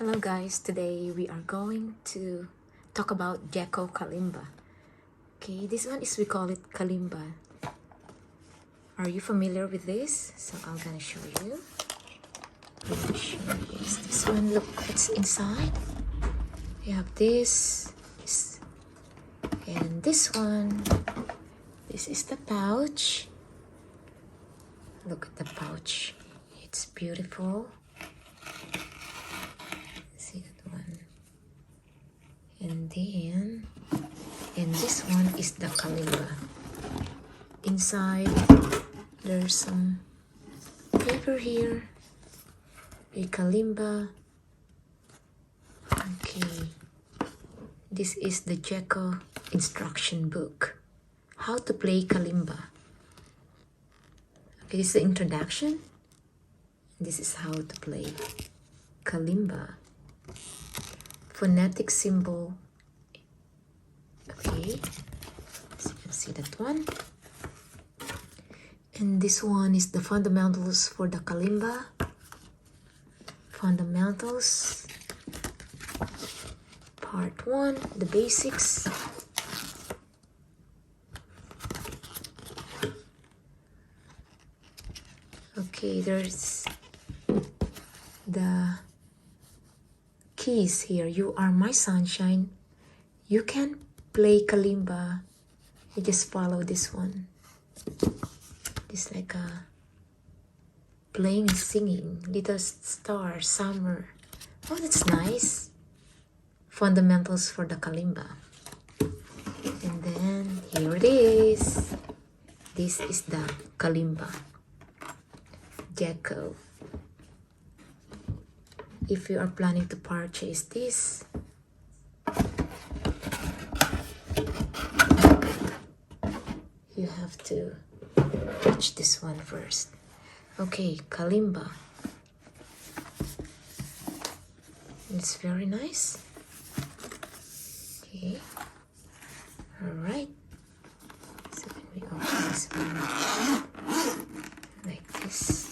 Hello guys, today we are going to talk about Gecko Kalimba. Okay, this one is, we call it Kalimba. Are you familiar with this? So I'm gonna show you. This one, look what's inside. We have this, and this one. This is the pouch. Look at the pouch. It's beautiful. See that one. And this one is the kalimba. Inside there's some paper here. A kalimba. Okay. This is the Gecko instruction book. How to play kalimba. Okay, this is the introduction. This is how to play kalimba. Phonetic symbol. Okay, so you can see that one. And this one is the fundamentals for the kalimba. Fundamentals. Part 1, the basics. Okay, there's the keys here. You are my sunshine. You can play kalimba. You just follow this one. It's like a playing and singing. Little star, summer. Oh, that's nice. Fundamentals for the kalimba. And then here it is. This is the kalimba. Gecko. If you are planning to purchase this, you have to touch this one first. Okay, kalimba. It's very nice. Okay. Alright. So when we open this one like this.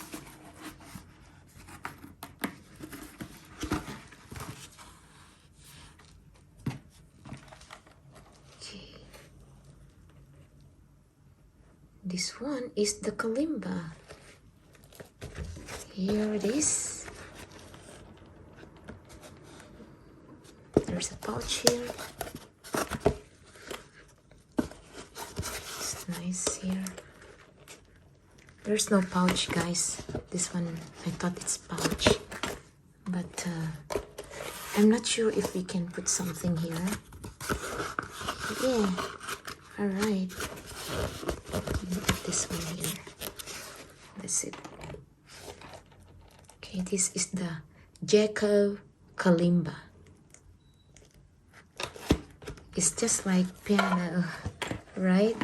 This one is the kalimba. Here it is. There's a pouch here. It's nice here. There's no pouch, guys. This one, I thought it's pouch. But I'm not sure if we can put something here. Yeah. Alright. Look at this one here. That's it. Okay, this is the Gecko Kalimba. It's just like piano, right?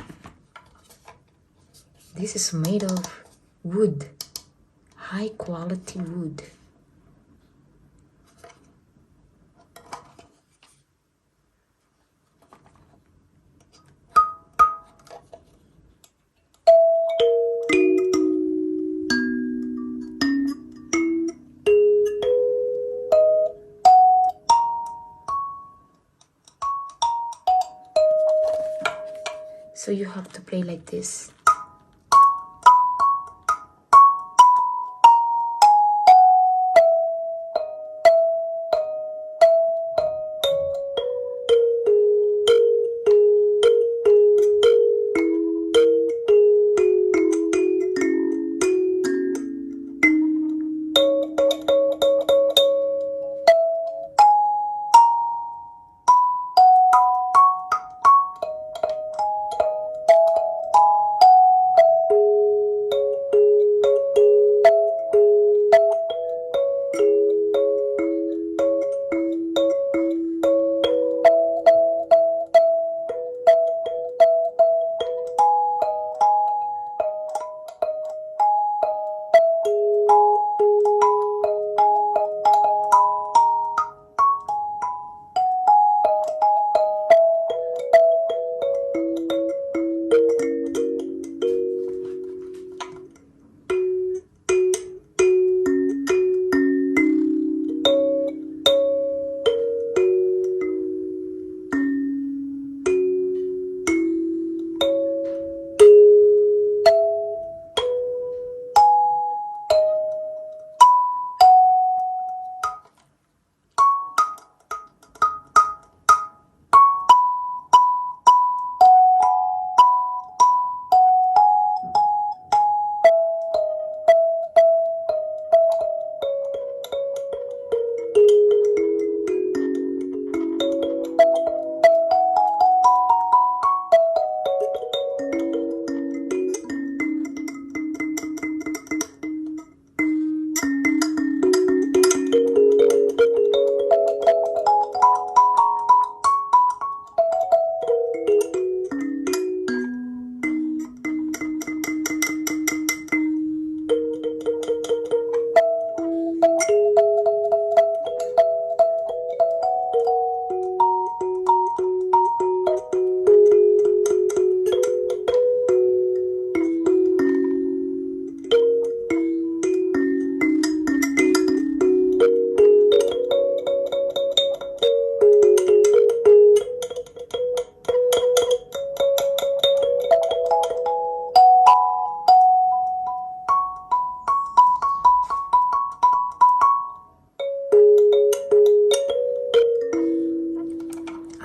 This is made of wood, high quality wood. So you have to play like this.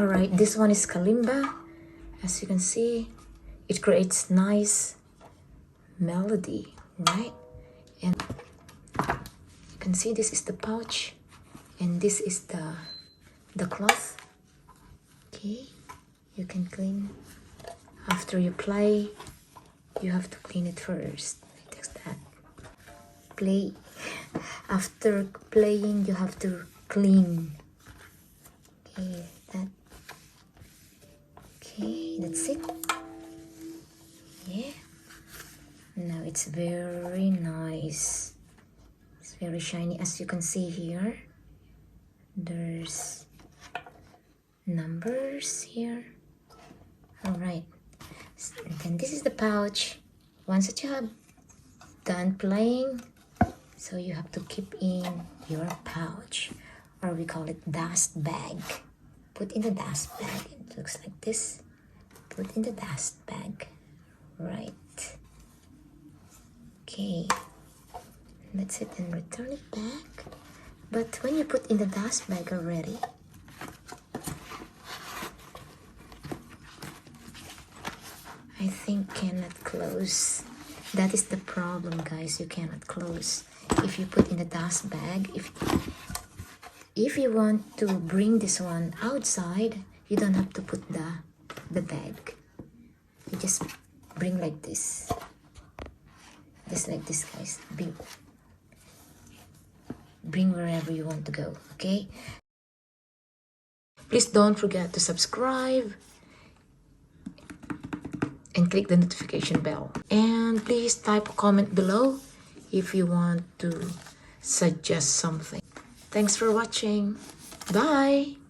Alright, this one is kalimba. As you can see, it creates nice melody, right? And you can see this is the pouch, and this is the cloth. Okay, you can clean after you play. You have to clean it first. Like that. Play. After playing, you have to clean. Okay, that. Okay, that's it. Yeah. Now it's very nice. It's very shiny, as you can see here. There's numbers here. All right. And then this is the pouch. Once that you have done playing, so you have to keep in your pouch, or we call it dust bag. Put in the dust bag. It looks like this. Put in the dust bag. Right. Okay. That's it, and return it back. But when you put in the dust bag already, I think cannot close. That is the problem, guys. You cannot close if you put in the dust bag. If you want to bring this one outside, you don't have to put the bag. You just bring like this. Just like this, guys. Bring wherever you want to go, okay? Please don't forget to subscribe and click the notification bell. And please type a comment below if you want to suggest something. Thanks for watching. Bye!